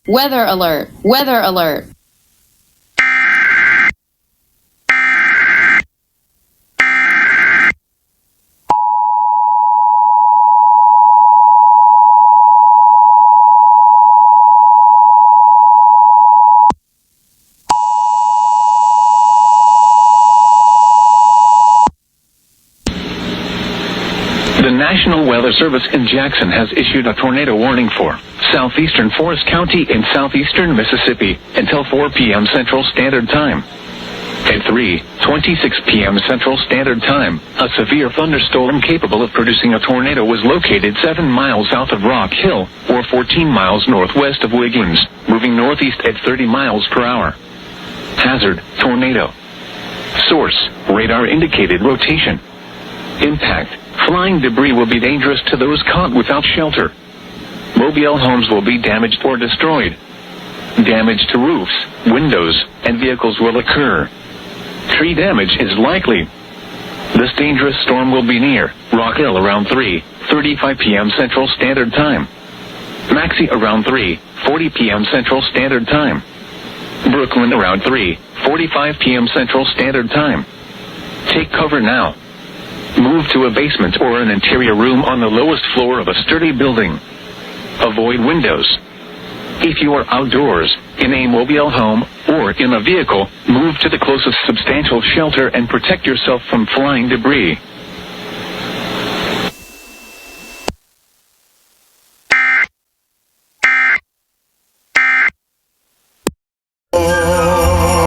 Weather alert. Weather alert. The National Weather Service in Jackson has issued a tornado warning for southeastern Forest County in southeastern Mississippi until 4 p.m. Central Standard Time. At 3:26 p.m. Central Standard Time, a severe thunderstorm capable of producing a tornado was located 7 miles south of Rock Hill, or 14 miles northwest of Wiggins, moving northeast at 30 miles per hour. Hazard: tornado. Source: radar-indicated rotation. Impact: flying debris will be dangerous to those caught without shelter. Mobile homes will be damaged or destroyed. Damage to roofs, windows, and vehicles will occur. Tree damage is likely. This dangerous storm will be near Rock Hill around 3:35 p.m. Central Standard Time. Maxie around 3:40 p.m. Central Standard Time. Brooklyn around 3:45 p.m. Central Standard Time. Take cover now. Move to a basement or an interior room on the lowest floor of a sturdy building. Avoid windows. If you are outdoors, in a mobile home, or in a vehicle, move to the closest substantial shelter and protect yourself from flying debris.